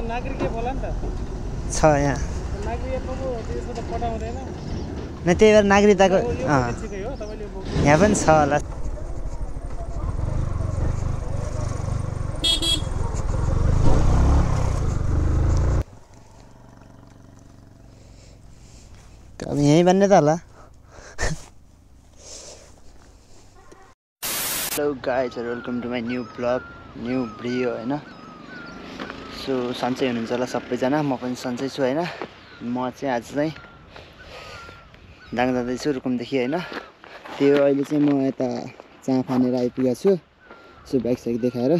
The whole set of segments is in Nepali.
छ यहाँ न त्यही भएर नागरिकताको यहाँ पनि छ होला अब यहीँ बन्ने त होला हेलो गाइजहरु welcome to my new blog new video हैन सो सन्चै हुनुहुन्छ होला सबैजना म पनि सन्चै छु हैन म चाहिँ आज चाहिँ दाङ जाँदैछु रुकुमदेखि हैन त्यो अहिले चाहिँ म यता चाँ फानेर आइपुगेको छु सो बाइक साइक देखाएर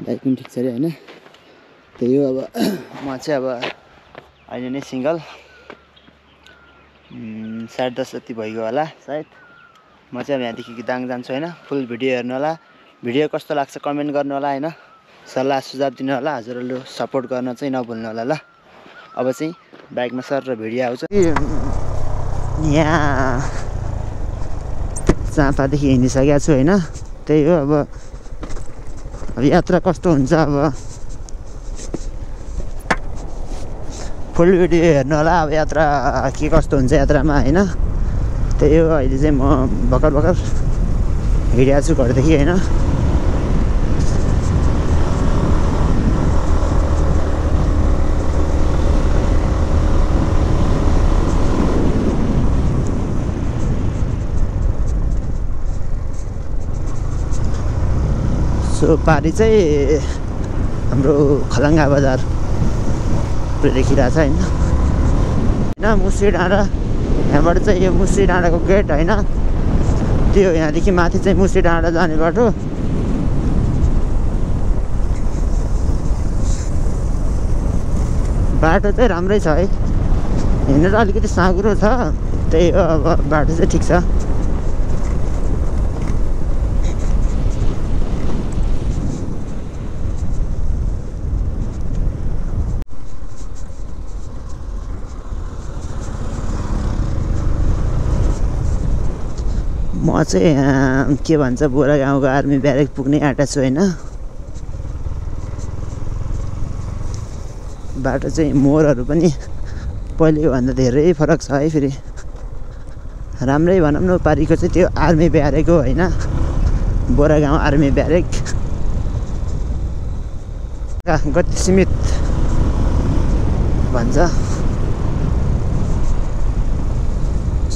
बाइक पनि ठिक छ रे हैन त्यही हो अब म चाहिँ अब अहिले नै सिंगल 10:30 जति भइगयो होला सायद म चाहिँ अब यहाँदेखि दाङ जान्छु हैन फुल भिडियो हेर्नु होला भिडियो कस्तो लाग्छ कमेन्ट गर्नु होला हैन सल्लाह सुझाव दिनु होला हजुरहरुले सपोर्ट गर्न चाहिँ नभुल्नु होला ल अब चाहिँ बाइकमा सर र भिडियो आउँछ यहाँ चाँपादेखि हिँडिसकेको छु हैन त्यही हो अब यात्रा कस्तो हुन्छ अब फुल भिडियो हेर्नु होला अब यात्रा के कस्तो हुन्छ यात्रामा हैन त्यही हो अहिले चाहिँ म भर्खर हिँडेको छु घरदेखि हैन सो पारी चाहिँ हाम्रो खलङ्गा बजार देखिरहेको छ हैन मुसी डाँडा यहाँबाट चाहिँ यो मुसी डाँडाको गेट हैन त्यो यहाँदेखि माथि चाहिँ मुसी डाँडा जाने बाटो बाटो चाहिँ राम्रै छ है हिँड्न त अलिकति साँघुरो छ त्यही हो अब बाटो चाहिँ ठिक छ म चाहिँ के भन्छ बोरा गाउँको आर्मी ब्यारेक पुग्ने आँटा छु हैन बाटो चाहिँ मोडहरू पनि पहिलेको भन्दा धेरै फरक छ है फेरि राम्रै भनौँ न पारीको चाहिँ त्यो आर्मी ब्यारेक हो हैन बोरा गाउँ आर्मी ब्यारेक गति सीमित भन्छ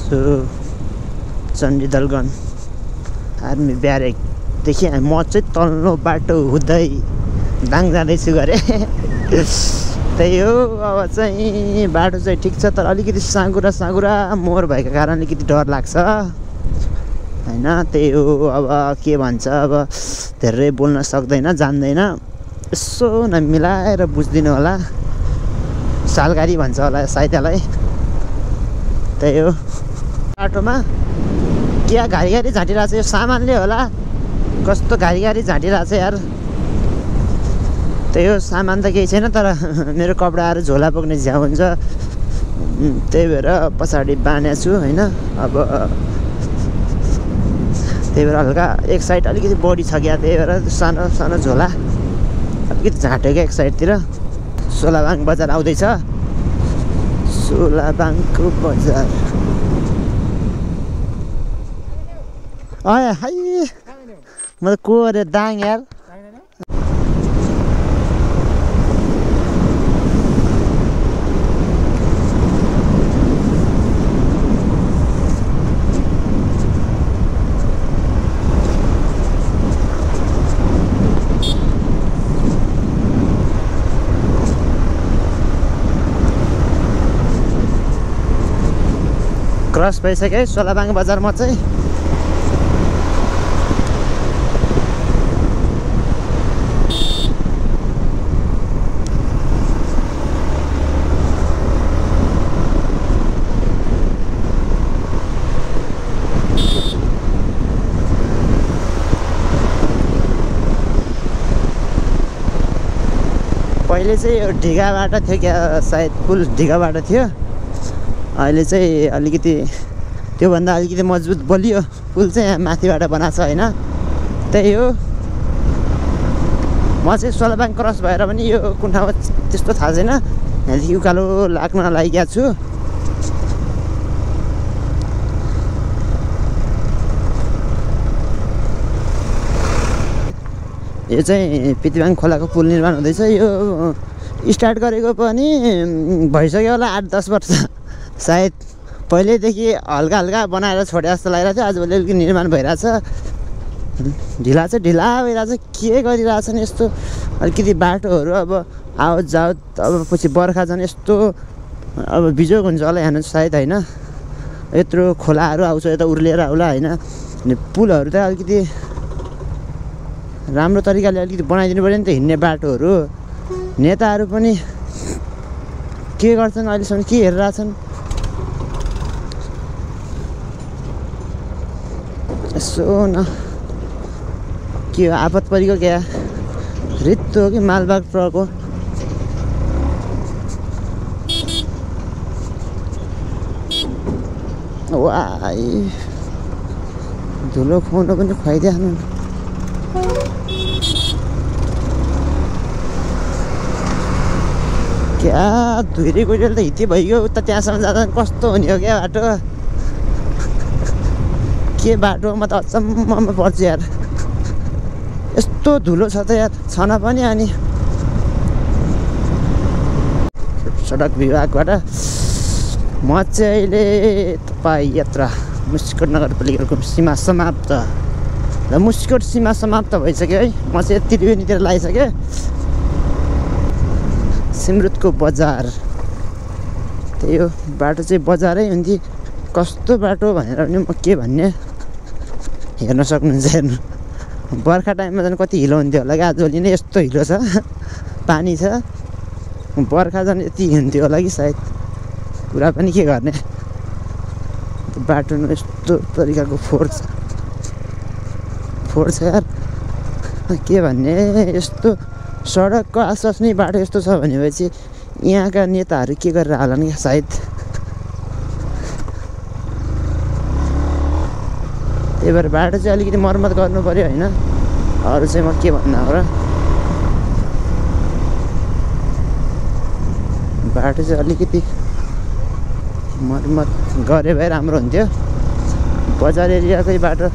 सो चण्डीदलगन आर्मी ब्यारेकदेखि म चाहिँ तल्लो बाटो हुँदै दाङ जाँदैछु गरे त्यही हो अब चाहिँ बाटो चाहिँ ठिक छ तर अलिकति साँघुरा मोर भएको कारण अलिकति डर लाग्छ हैन त्यही हो अब के भन्छ अब धेरै बोल्न सक्दैन जान्दैन यसो नमिलाएर बुझ्दिनु होला सालगाडी भन्छ होला सायद यसलाई त्यही हो बाटोमा क्या घारी झाँटिरहेको छ यो सामानले होला कस्तो घारी झाँटिरहेको छ यार त्यही हो सामान त केही छैन तर मेरो कपडाहरू झोला बोक्ने झ्याउ हुन्छ त्यही भएर पछाडि बाँधेको छु हैन अब त्यही भएर हल्का एक साइड अलिकति बडी छ क्या त्यही भएर सानो झोला अलिकति झाँट्यो क्या एक साइडतिर सोलाबाङ बजार आउँदैछ सोलाबाङको बजार आया हाय म त को अरे दाङ यार क्रस भइसक्यो सोलाबाङ बजारमा चाहिँ पहिले चाहिँ ढिगा बाटो थियो क्या सायद पुल ढिगा बाटो थियो अहिले चाहिँ अलिकति त्योभन्दा अलिकति मजबुत बलियो पुल चाहिँ यहाँ माथिबाट बनाएको छ हैन त्यही हो म चाहिँ सोलाबाङ क्रस भएर पनि यो कुन ठाउँमा त्यस्तो थाहा छैन, यहाँदेखि उकालो लाग्न लागिरहेको छु। यो चाहिँ पितबाङ खोलाको पुल निर्माण हुँदैछ। यो स्टार्ट गरेको पनि भइसक्यो होला 8-10 वर्ष सायद। पहिल्यैदेखि हल्का हल्का बनाएर छोडे जस्तो लागिरहेको थियो, आजभोलि अलिकति निर्माण भइरहेछ। ढिला चाहिँ ढिला भइरहेछ, के गरिरहेछन् यस्तो। अलिकति बाटोहरू अब आवत जावत, अब पछि बर्खा झन् यस्तो अब बिजोग हुन्छ होला हेर्नु सायद होइन। यत्रो खोलाहरू आउँछ यता उर्लिएर आउला होइन। अनि पुलहरू त अलिकति राम्रो तरिकाले अलिकति बनाइदिनु पऱ्यो नि त, हिँड्ने बाटोहरू। नेताहरू पनि के गर्छन् अहिलेसम्म, के हेरिरहेछन्। यसो न के हो, आपत परेको क्या, रित्तो हो कि मालबाग ट्रक हो। वाइ धुलो खुवाउनु पनि खुवाइदिहाल्नु। क्या धुइरी गइरहेको त हित्ती भइगयो उता, त्यहाँसम्म जाँदा कस्तो हुने हो क्या बाटो। के बाटो म त अचम्ममा पर्छु यार, यस्तो धुलो छ त यार, छन पनि। अनि सडक विभागबाट म चाहिँ अहिले तपाईँ यात्रा मुस्कोट नगरपालिकाको सीमा समाप्त र मुस्कोट सीमा समाप्त भइसक्यो है। म चाहिँ त्रिवेणीतिर लागिसकेँ, सिमरुतको बजार। त्यही हो बाटो चाहिँ बजारै हुन्थ्यो, कस्तो बाटो भनेर पनि म के भन्ने, हेर्न सक्नुहुन्छ। हेर्नु बर्खा टाइममा झन् कति हिलो हुन्थ्यो होला कि, आजभोलि नै यस्तो हिलो छ, पानी छ। बर्खा झन् यति हुन्थ्यो होला कि सायद, कुरा पनि के गर्ने। बाटो यस्तो तरिकाको फोहोर छ यार, के भन्ने। यस्तो सडकको आसपास नै बाटो यस्तो छ भनेपछि यहाँका नेताहरू के गरेर हालन् क्या सायद। त्यही भएर बाटो चाहिँ अलिकति मर्मत गर्नु पऱ्यो होइन। अरू चाहिँ म के भन्नु हो र, बाटो चाहिँ अलिकति मर्मत गरे भए राम्रो हुन्थ्यो। बजार एरियाकै बाटो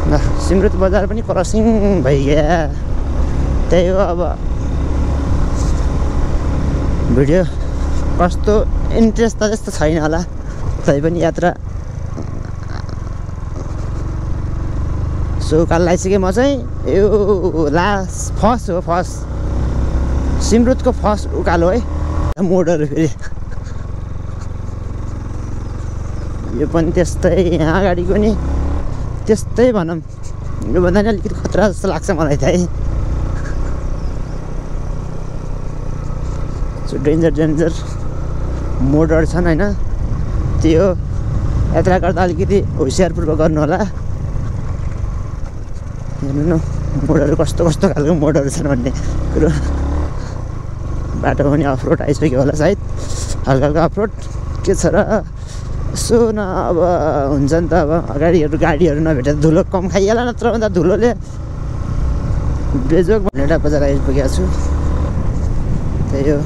ल, सिमरुत बजार पनि क्रसिङ भइगयो। त्यही हो, अब भिडियो कस्तो इन्ट्रेस्ट त त्यस्तो छैन होला, तैपनि यात्रा सो उकालो लगाइसकेँ। म चाहिँ यो फर्स्ट हो, फर्स्ट सिमरुतको फर्स्ट उकालो है, मोडहरू फेरि यो पनि त्यस्तै। यहाँ अगाडिको नि त्यस्तै भनौँ, योभन्दा नि अलिकति खतरा जस्तो लाग्छ मलाई त है। सो डेन्जर मोडहरू छन् होइन, त्यो यात्रा गर्दा अलिकति होसियारपूर्वक गर्नु होला। हेर्नु न मोडहरू कस्तो खालको मोडहरू छन् भन्ने कुरो। बाटोमा पनि अफरोड आइसक्यो होला सायद, हल्का अफरोड के छ र। यसो न अब हुन्छ नि त, अब गाडीहरू नभेटेर धुलो कम खाइहाल्ला, नत्र भन्दा धुलोले बेजोग भनेर बजार आइपुगेको छु। त्यही हो।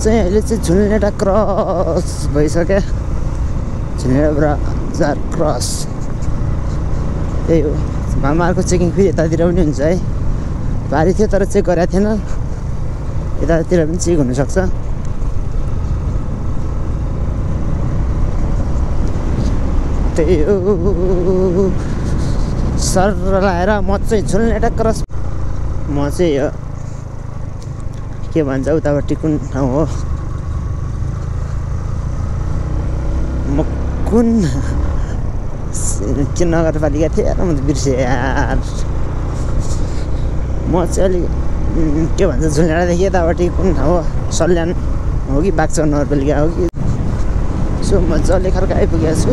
चाहिँ अहिले चाहिँ झुलनेटा क्रस भइसक्यो, झुलनेटा बजार क्रस। त्यही हो, मामाहरूको चेकिङ फेरि यतातिर पनि हुन्छ है। भारी थियो तर चेक गरेको थिएन, यतातिर पनि चेक हुनसक्छ। त्यही हो सर लाएर म चाहिँ झुल्ने क्रस म चाहिँ यो के भन्छ उतापट्टि कुन ठाउँ हो म कुन के नगरपालिका थिएँ यार म त बिर्सेँ यार म चाहिँ अलिक के भन्छ झुल्नेडादेखि यतापट्टि कुन ठाउँ हो सल्यान हो कि बाक्सा नगरपालिका हो कि सो म जलेखर्का आइपुगेको छु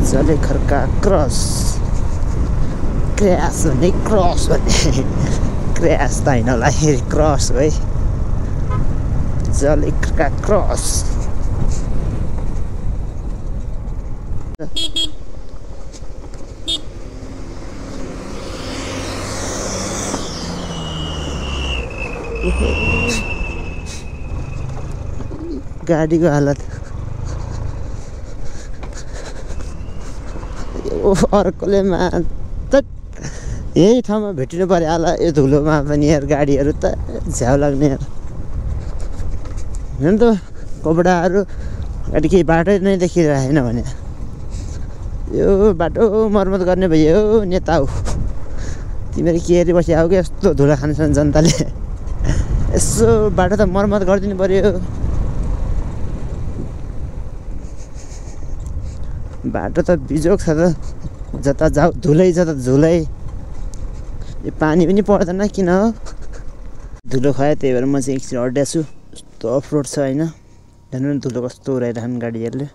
जलेखर्का क्रस क्र्यास भन्ने क्रस भन्ने क्र्यास त होइन होला क्रस हो है जलेखर्का क्रस गाडीको हालत अर्कोले यही ठाउँमा भेटिनु पर्यो होला यो धुलोमा पनि यार गाडीहरू त झ्याउ लाग्ने यार हेर्नु त कोबडाहरू गाडी केही बाटो नै देखिरहेन भने यो बाटो मर्मत गर्ने भयो नेता हो तिमीहरू के हेरी बसिआऊ कि यस्तो धुलो खान्छन् जनताले यसो बाटो त मर्मत गरिदिनु पर्यो बाटो त बिजोग छ त जता जाऊ धुलै छ त धुलै यो पानी पनि पर्दैन किन हो धुलो खायो त्यही भएर म चाहिँ एकछिन अड्डिएको छु यस्तो अफ रोड छ होइन हेर्नु न धुलो कस्तो उडाइरहन् गाडीहरूले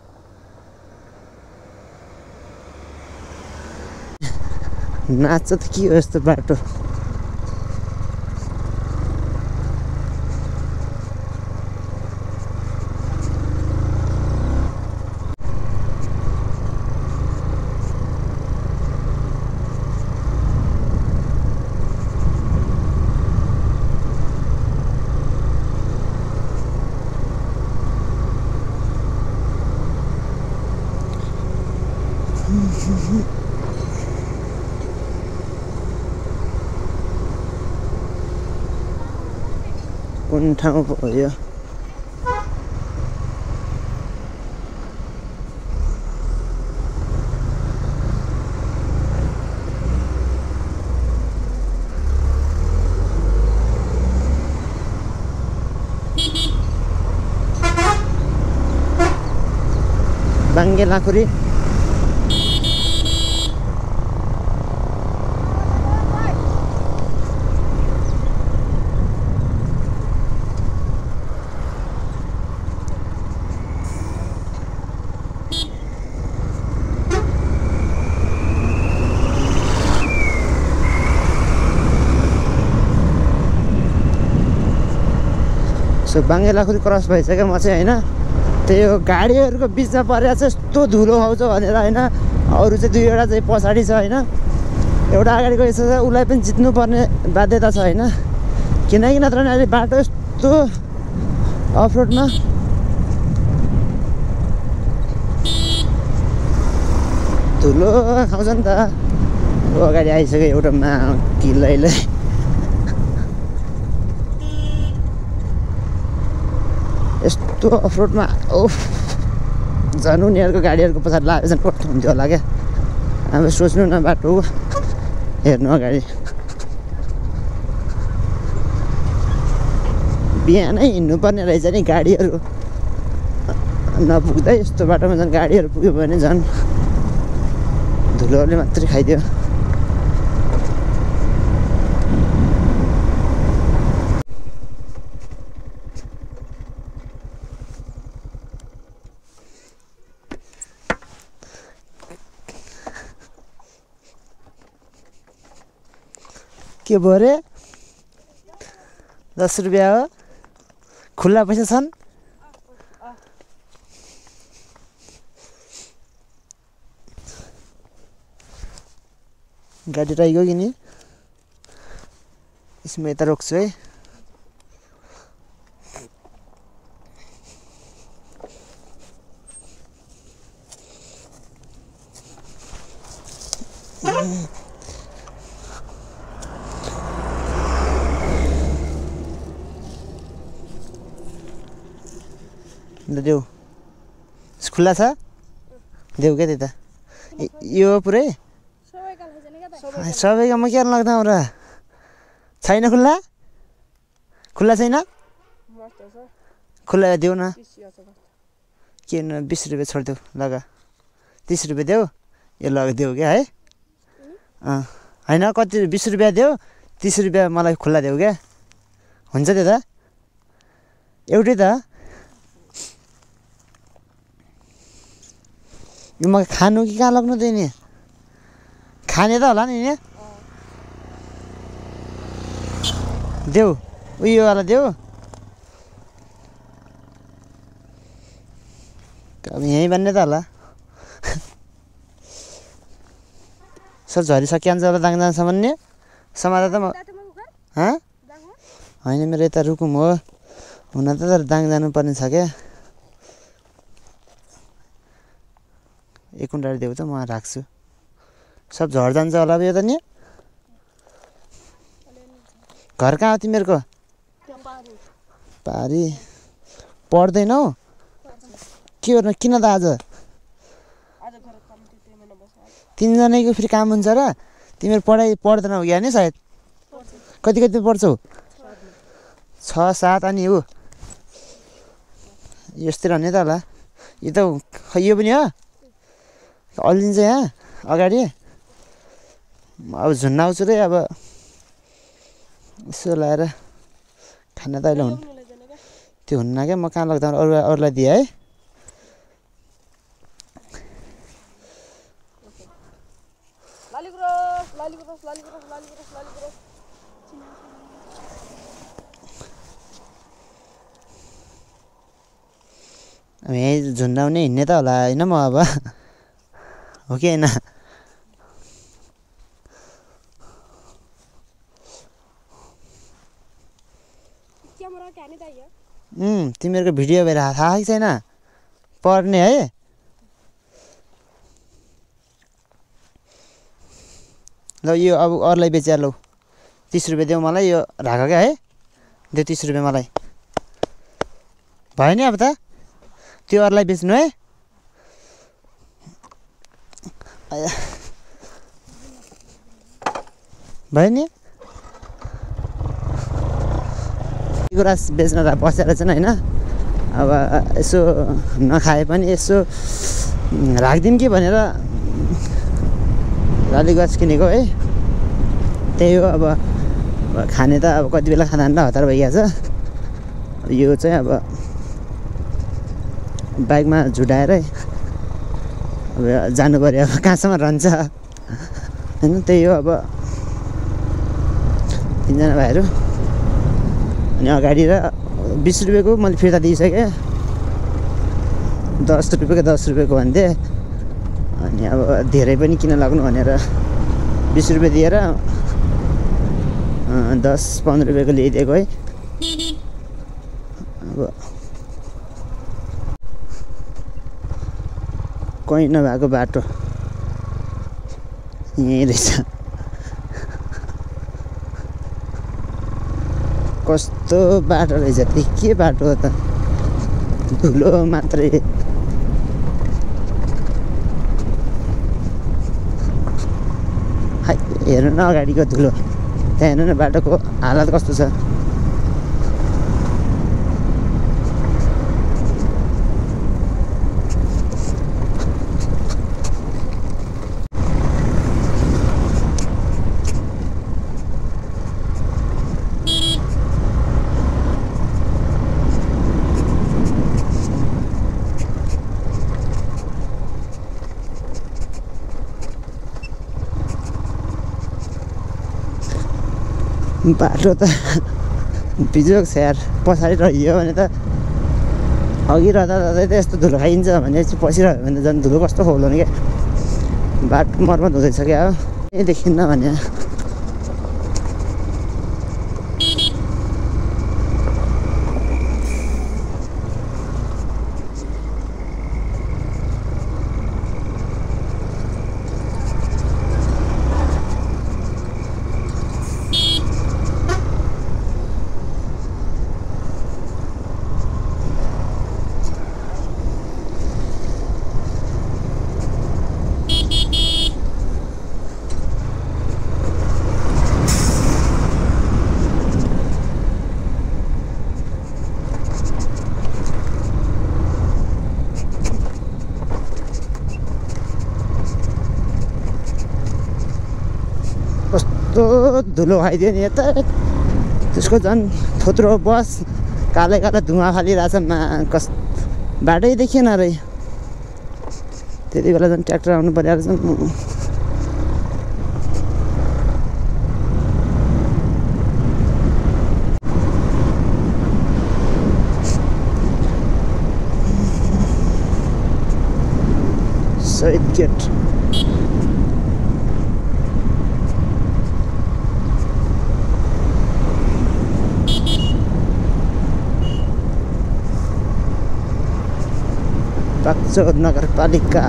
नाच्छ त के हो यस्तो बाटो कुन ठाउँ हो यो बाङ्गे लाखुरी सो बाङ्गे लाखुरी क्रस भइसक्यो म चाहिँ होइन त्यही हो गाडीहरूको बिचमा परेर चाहिँ यस्तो धुलो आउँछ भनेर होइन अरू चाहिँ दुईवटा चाहिँ पछाडि छ होइन एउटा अगाडि गएछ उसलाई पनि जित्नुपर्ने बाध्यता छ होइन किनकि नत्र भने अहिले बाटो यस्तो अफरोडमा धुलो खाउँछ नि त अगाडि आइसक्यो एउटा किलैले यस्तो अफरोडमा ओफ झन् उनीहरूको गाडीहरूको पछाडि लागेको चाहिँ कस्तो हुन्थ्यो होला क्या अब सोच्नु न बाटो हेर्नु अगाडि बिहानै हिँड्नुपर्ने रहेछ नि गाडीहरू नपुग्दै यस्तो बाटोमा झन् गाडीहरू पुग्यो भने झन् धुलोहरूले मात्रै खाइदियो के भयो रे 10 रुपियाँ हो खुल्ला पैसा छन् गाडी राइगयो कि नि यसमा यता रोक्छु है देऊ खुल्ला छ देऊ क्या त्यता यो पुरै सबैका म के लाग्दा र छैन खुल्ला खुल्ला छैन खुल्ला देऊ न के 20 रुपियाँ छोडिदेऊ लगा 30 रुपियाँ देऊ यो लगा देऊ क्या है होइन कति 20 रुपियाँ देऊ 30 रुपियाँ मलाई खुल्ला देऊ क्या हुन्छ त्यो त एउटै त यो म खानु कि कहाँ लग्नु त नि खाने त होला नि देऊ उयोवाला देऊ अब यहीँ बन्ने त होला सब झरिसकिहाल्छ होला दाङजानसम्म नि समाधा त म होइन मेरो यता रुकुम हो हुन त तर दाङ जानुपर्ने छ क्या एक कुन्टाले देऊ त म राख्छु सब झर जान्छ होला यो त नि घर कहाँ हो तिमीहरूको पारी पढ्दैनौ के गर्नु किन त आज 3 जनाको फेरि काम हुन्छ र तिमीहरू पढ्दैनौ क्या नि सायद कति पढ्छौ 6-7 अनि हो यस्तै रहने त होला यो त यो पनि हो अलिन्छ यहाँ अगाडि अब झुन्नाउँछु रे अब यसो लाएर खाना त अहिले त्यो हुन्न क्या म कहाँ लाग्दा अरूलाई दिएँ है अब यहीँ झुन्डाउने हिँड्ने त होला होइन म अब हो कि होइन तिमीहरूको भिडियो भएर थाहा कि छैन पढ्ने है ल यो अब अरूलाई बेचिया लौ 30 रुपियाँ देऊ मलाई यो राख क्या है देऊ 30 रुपियाँ मलाई भयो नि अब त त्यो अरूलाई बेच्नु है भयो नि गुराँस बेच्न बसेर चाहिँ होइन अब यसो नखाए पनि यसो राखिदिउँ कि भनेर लाली गुराँस किनेको है त्यही हो अब खाने त अब कति बेला खाँदा हतार भइहाल्छ यो चाहिँ अब बाइकमा झुडाएरै अब जानु पर्यो अब कहाँसम्म रहन्छ होइन त्यही हो अब 3 जना भाइहरू अनि अगाडि र 20 रुपियाँको मैले फिर्ता दिइसकेँ 10 रुपियाँको 10 रुपियाँको भन्थे अनि अब धेरै पनि किन लाग्नु भनेर 20 रुपियाँ दिएर 10-15 रुपियाँको ल्याइदिएको है अब कहीँ नभएको बाटो यहीँ रहेछ कस्तो बाटो रहेछ त्यो के बाटो हो त धुलो मात्रै हेर्नु न अगाडिको धुलो त्यहाँ हेर्नु न बाटोको हालत कस्तो छ बाटो त बिजोग छ यार पछाडि रहियो भने त अघि रहँदा त यस्तो धुलो खाइन्छ भने चाहिँ पछि रह्यो भने त झन् धुलो कस्तो खोल्नु क्या बाटो मर्मत हुँदैछ क्या हो यही देखिन्न भने कस्तो धुलो खाइदियो नि यता त्यसको झन् थोत्रो बस कालै कालो धुवा फालिरहेछ कस बाटै देखिएन रे त्यति बेला झन् ट्र्याक्टर आउनु पर्यो झन् शहीद गेट बागचौर नगरपालिका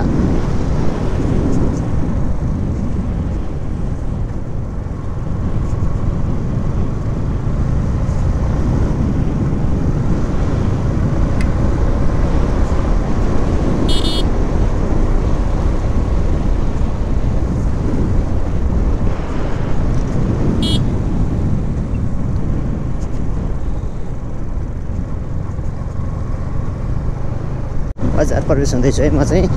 बजार प्रवेश हुँदैछु है म चाहिँ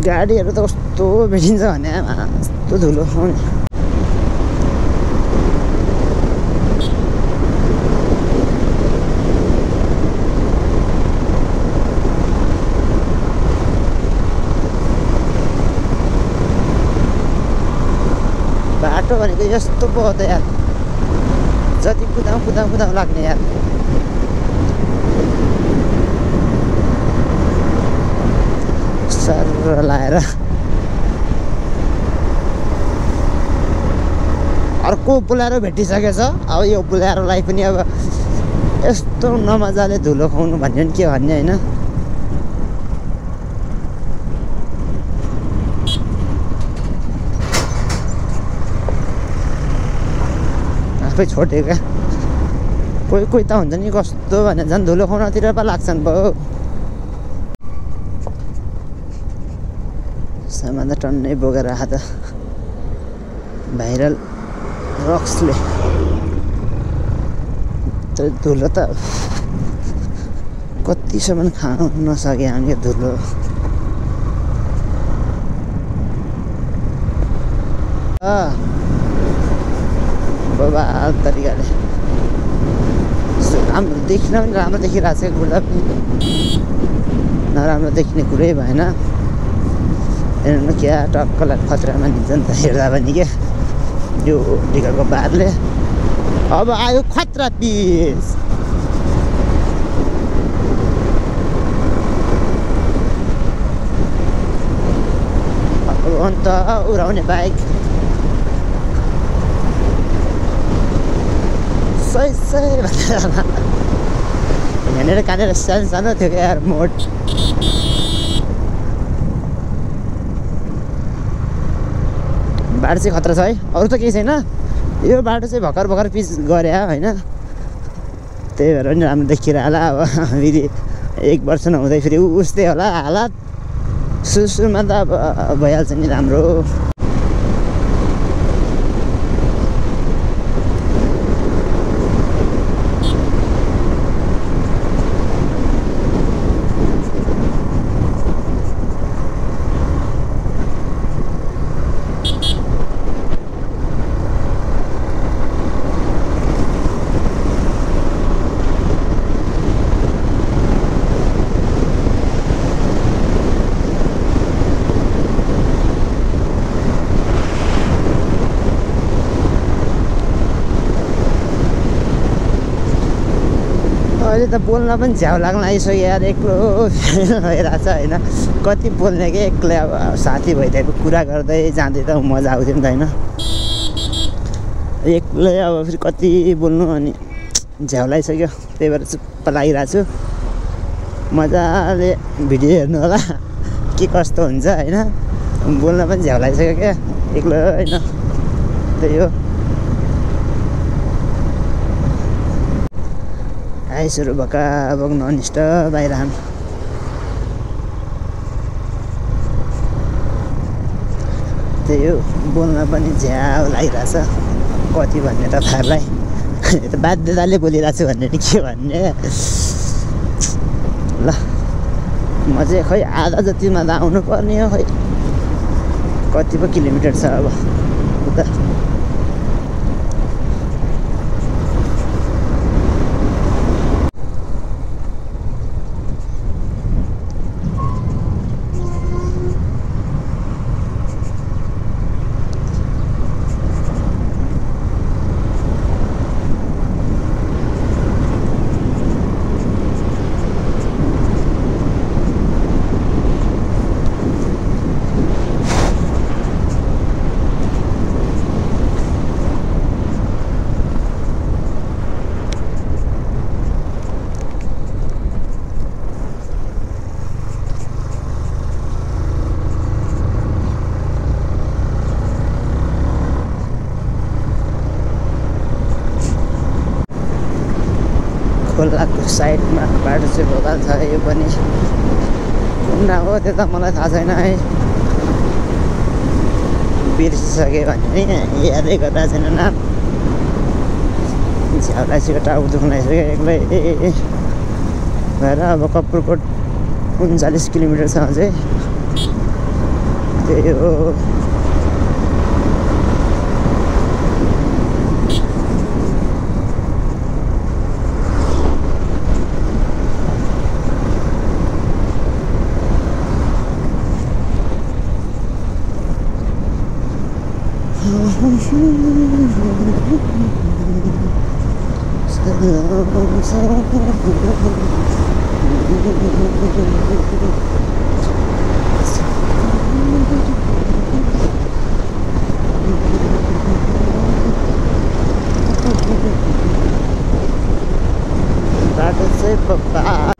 गाडीहरू त कस्तो भेटिन्छ भने कस्तो धुलो बाटो भनेको यस्तो पो हो त यार जति कुदाउँ कुदाउँ कुदाउँ लाग्ने यार सर लाएर अर्को बोलेरो भेटिसकेछ अब यो बोलेरोलाई पनि अब यस्तो नमजाले धुलो खुवाउनु भन्यो नि के भन्ने होइन आफै छोड्यो क्या कोही कोही त हुन्छ नि कस्तो भने झन् धुलो खुवाउनतिर पो लाग्छन् भयो सामान त टन्नै बोकेर आएको त भाइरल रक्सले धुलो त कतिसम्म खानु नसके हामी धुलो बबाल तरिकाले राम्रो देखिन पनि राम्रो देखिरहेको छ गुड्दा पनि नराम्रो देखिने कुरै भएन हेर्नु क्या टक्कलाई खतरामा निन्छ नि त हेर्दा पनि क्या यो ढिकाको बारले अब आयो खतरा पिस अब अन्त उडाउने बाइक सही सही यहाँनिर कहाँनिर सानो सानो थियो क्या यार मोड बाटो चाहिँ खतरा छ है अरू त केही छैन यो बाटो चाहिँ भर्खर भर्खर पिच गरे होइन त्यही भएर पनि राम्रो देखिरह होला अब फेरि 1 वर्ष नहुँदै फेरि उस्तै होला हालत सुरुमा त अब भइहाल्छ नि राम्रो अहिले त बोल्न पनि झ्याउ लाग्न आइसक्यो यार एक्लो भइरहेको छ होइन कति बोल्ने कि एक्लै अब साथी भइदिएको कुरा गर्दै जाँदै त मजा आउँथ्यो नि त होइन एक्लै अब फेरि कति बोल्नु अनि झ्याउ लागिसक्यो त्यही भएर चुप्प लागिरहेको छु मजाले भिडियो हेर्नु होला के कस्तो हुन्छ हैन बोल्न पनि झ्याउ लागिसक्यो क्या एक्लै हैन त्यही हो आइसहरू भएका बग्नु अनिष्ट बाहिरहान त्यही हो बोल्न पनि झ्याउ लागिरहेछ कति भन्ने तपाईँहरूलाई त बाध्यताले बोलिरहेको छु भन्ने नि के भन्ने ल म चाहिँ खै आधा जतिमा त आउनु पर्ने हो खै कति पो किलोमिटर छ अब उता खोलाको साइडमा बाटो चाहिँ भोकाल छ यो पनि कुन हो त्यो त मलाई थाहा छैन है बिर्सिसकेँ भने यादै गर्दा छैन नाम झ्याउलाइसक्यो टाउको दुख्न लागिसक्यो एक्लै भएर अब कपुरकोट 39 किलोमिटरसम्म चाहिँ त्यही हो बाटो चाहिँ पप्पा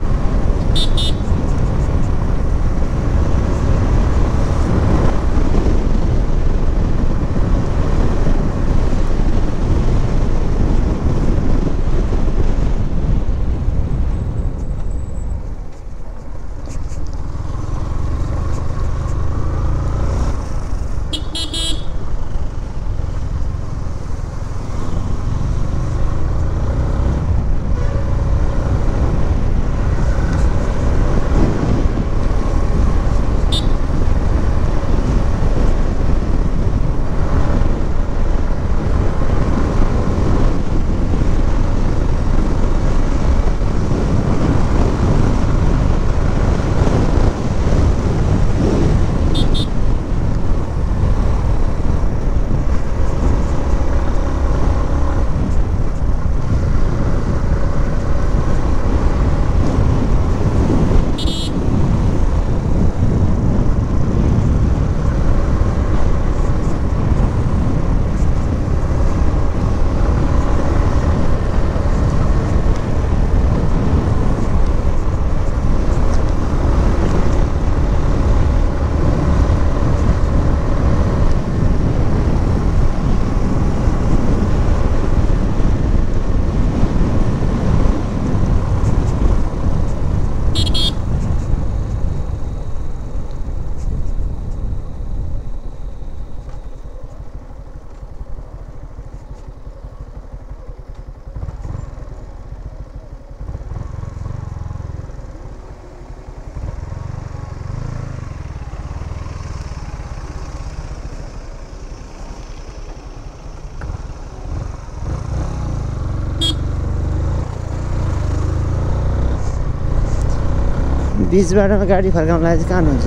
बीच बाटोमा गाडी फर्काउन लागि चाहिँ कहाँ हुन्छ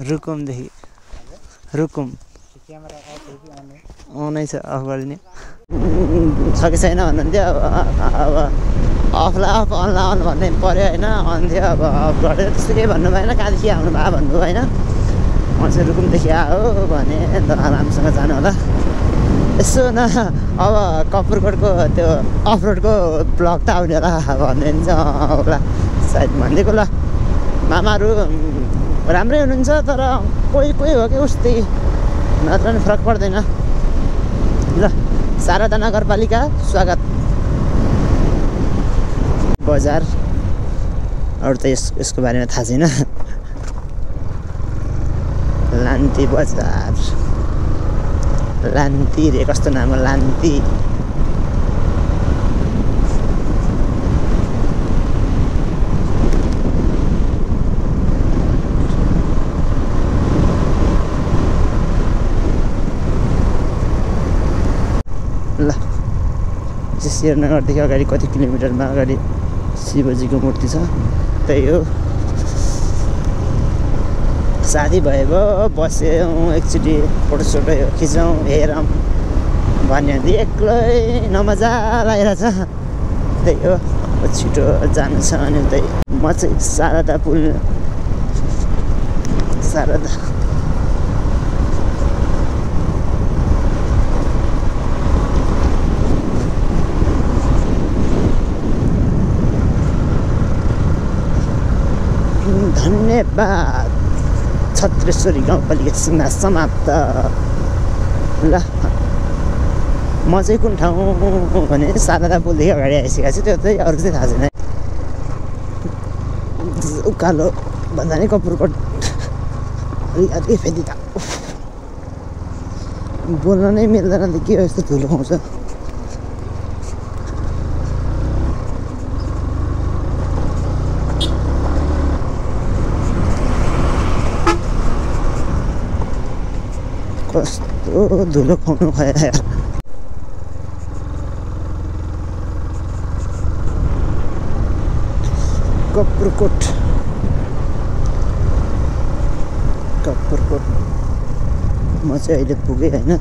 रुकुमदेखि रुकुम अनै छ अफ गरिदिने छ कि छैन भन्नुहुन्थ्यो अब अफलाई अफ अनलाई अन भन्ने पऱ्यो होइन, अन थियो अब अफ गरेर त्यस्तो केही भन्नु भएन, कहाँदेखि आउनु भयो भन्नु होइन, मान्छे रुकुमदेखि आयो भने राम्रोसँग जानु होला। यसो न अब कपुरकोटको त्यो अफरोडको ब्लग त आउने होला भन्ने होला सायद भनिदिएको। ल मामाहरू राम्रै हुनुहुन्छ, तर कोही कोही हो कि उस्तै, नत्र नि फरक पर्दैन। ल शारदा नगरपालिका स्वागत बजार। अरू त यसको बारेमा थाहा छैन। लान्ती बजार, लान्ती रे कस्तो नाम हो लान्ती। ल शेरनगरदेखि अगाडि कति किलोमिटरमा अगाडि शिवजीको मूर्ति छ, त्यही हो। साथी भयो बस्यौँ एकचोटि फोटोसोटो खिचौँ हेरौँ भन्यो भने एक्लै नमजा लागिरहेछ, त्यही हो। छिटो जानु छ भने त्यही म चाहिँ शारदा पुल, शारदा धन्यवाद। छत्रेश्वरी गाउँपालिका सीमा समाप्त। ल म चाहिँ कुन ठाउँ भने शारदा पुलदेखि अगाडि आइसकेको छु, त्यो चाहिँ अरू चाहिँ थाहा छैन। उकालो भन्दा नि कपुरकोट अलिक फेरि त बोल्न नै मिल्दैन, त के हो यस्तो धुलो आउँछ। कस्तो धुलो खुवाउनु भयो यार। कपुरकोट, कपुरकोट म चाहिँ अहिले पुगेँ होइन।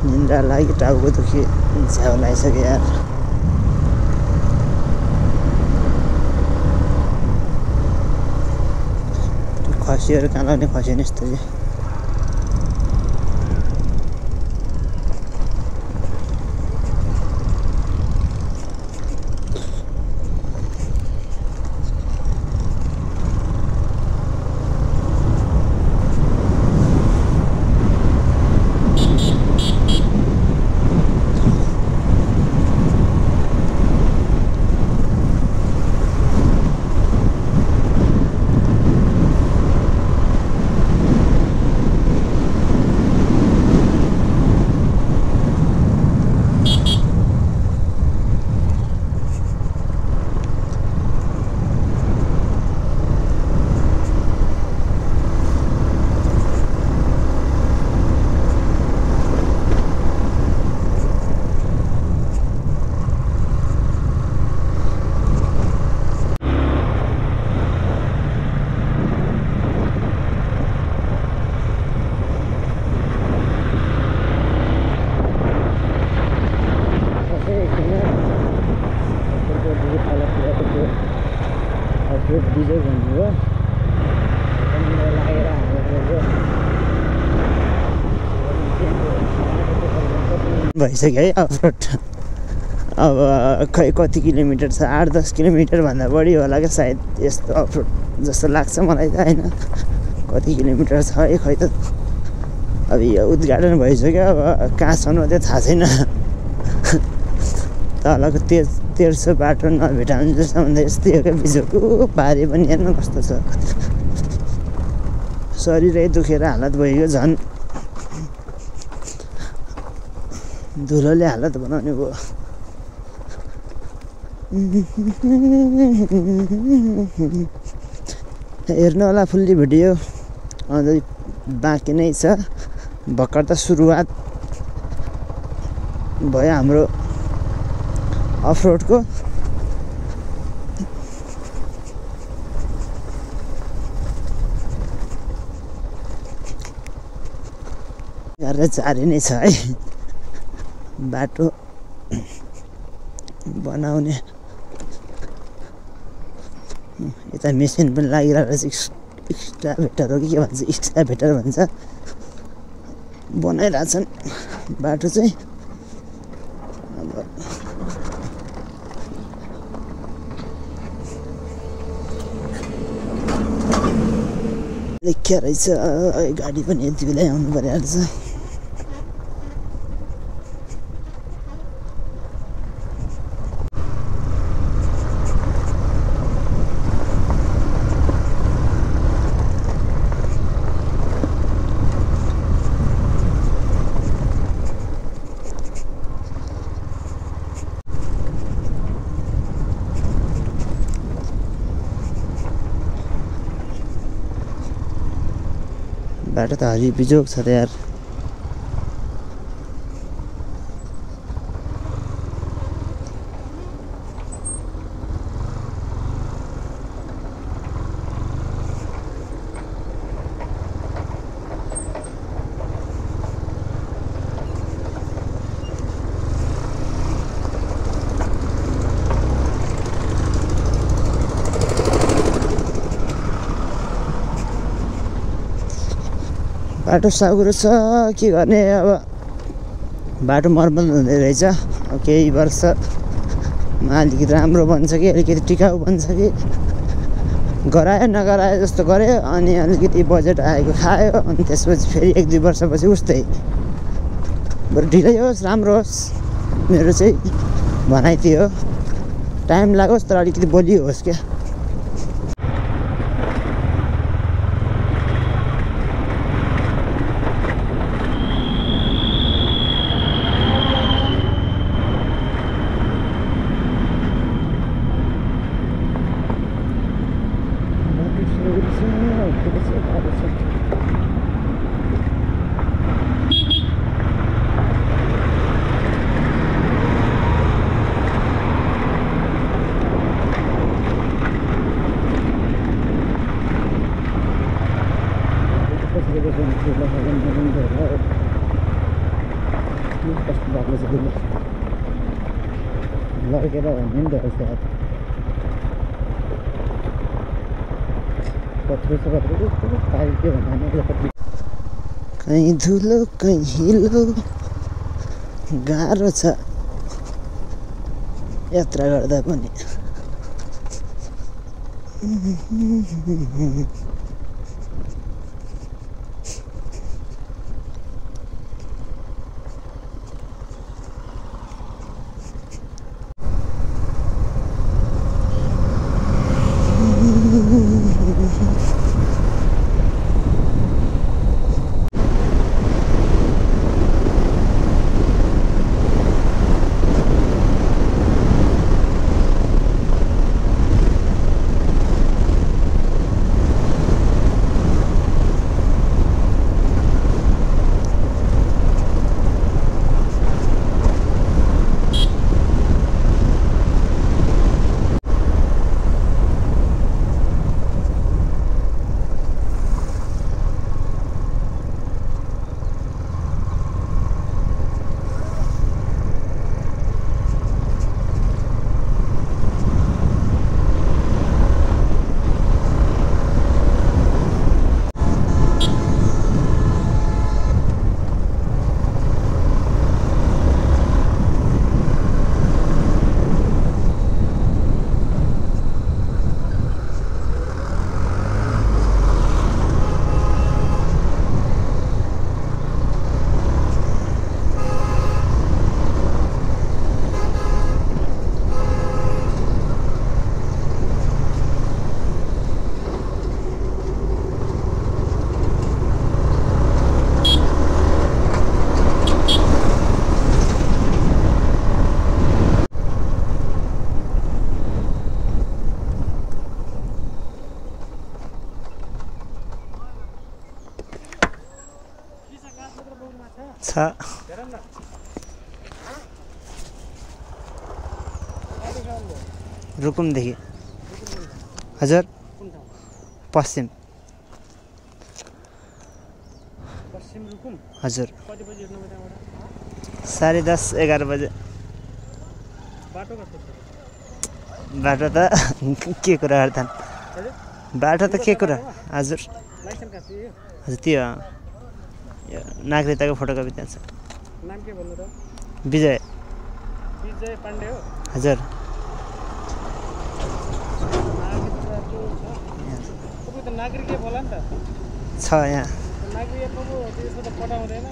निन्द्रा लाग्यो, टाउको दुखी, झ्याउ लागिसक्यो यार। खसीहरू कहाँ लाउने खसी नि यस्तो चाहिँ। भइसक्यो है अफरोड। अब खै कति किलोमिटर छ, 8-10 किलोमिटर भन्दा बढी होला क्या सायद यस्तो अफरोड जस्तो लाग्छ मलाई त होइन। कति किलोमिटर छ है खै त। अब यो उद्घाटन भइसक्यो, अब कहाँसम्म त्यो थाहा छैन। तलको तेर्सो बाटो नभेटाउन्जेलसम्म यस्तै हो क्या, बिजोको पारे पनि हेर्नु कस्तो छ। शरीरै दुखेर हालत भइगयो झन्, धुलोले हालत बनाउने भयो। हेर्नु होला फुल्ली भिडियो, अझै बाँकी नै छ। भर्खर त सुरुवात भयो हाम्रो अफरोडको। गरेर जारी नै छ है बाटो। बनाउने यता मेसिन पनि लागिरहेको रहेछ एक्सकाभेटर हो कि के भन्छ एक्सकाभेटर भन्छ बनाइरहेछन् बाटो चाहिँ अब लेख्या रहेछ गाडी पनि यति बेला आउनु परिहाल्छ बाटो त हरि बिजोग छ त यार बाटो साउरो छ के गर्ने अब बाटो मर्मत हुँदै रहेछ अब केही वर्षमा अलिकति राम्रो बन्छ कि अलिकति टिकाउ बन्छ कि गरायो नगरायो जस्तो गऱ्यो अनि अलिकति बजेट आएको खायो अनि त्यसपछि फेरि 1-2 वर्षपछि उस्तै बरु ढिलै होस् राम्रो होस् मेरो चाहिँ भनाइ थियो टाइम लागोस् तर अलिकति बलियो होस् क्या लगेर भन्ने नि त रहेछ कहीँ धुलो कहीँ हिलो गाह्रो छ यात्रा गर्दा पनि छ रुकुमदेखि हजुर पश्चिम रुकुम हजुर 10:30 11 बजे बाटो कस्तो छ बाटो त के कुरा गर्दा हजुर बाटो त के कुरा हजुर लाइसेन्स काट्छु यो हजुर त्यो यो नागरिकताको फोटोकपी त्यहाँ छ नाम के भन्नु त विजय विजय पाण्डे हो हजुर नागरिकताको छ तपाईँ त नागरिकै बोला नि त छ यहाँ नागरिकमा पो त्यसो त पठाउँदैन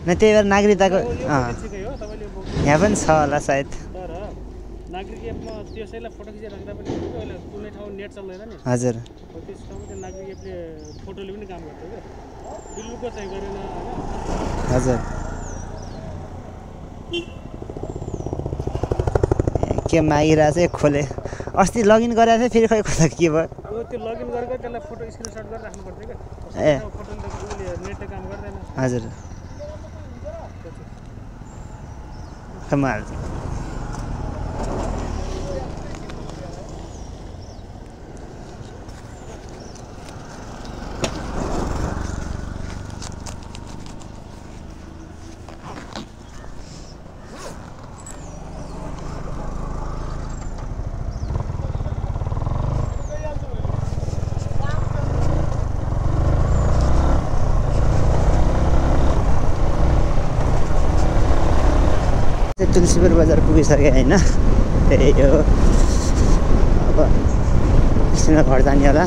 न त्यही भएर नागरिकताको यो ठिकै हो तपाईँले बोक्नु यहाँ पनि छ होला सायद तर नागरिक एपमा त्यसैलाई फोटो खिचेर राख्दा पनि हुन्छ अहिले कुनै ठाउँ नेट चल्दैन नि हजुर हो त्यस ठाउँमा त्यो नागरिक एपले फोटोले पनि काम गर्छ क्या बिल्कुल चाहिँ गरेन होइन हजुर के मागिरहेको चाहिँ खोले अस्ति लगइन गरेको थिएँ फेरि खै कता के भयो त्यो लगइन गरेको त्यसलाई फोटो स्क्रिनसट गरेर राख्नुपर्छ क्या ए फोटोले त उसले नेटले काम गर्दैन हजुर कमाल तुलसीपुर बजार पुगिसकेँ होइन त्यही हो अब एकछिनमा घर जाने होला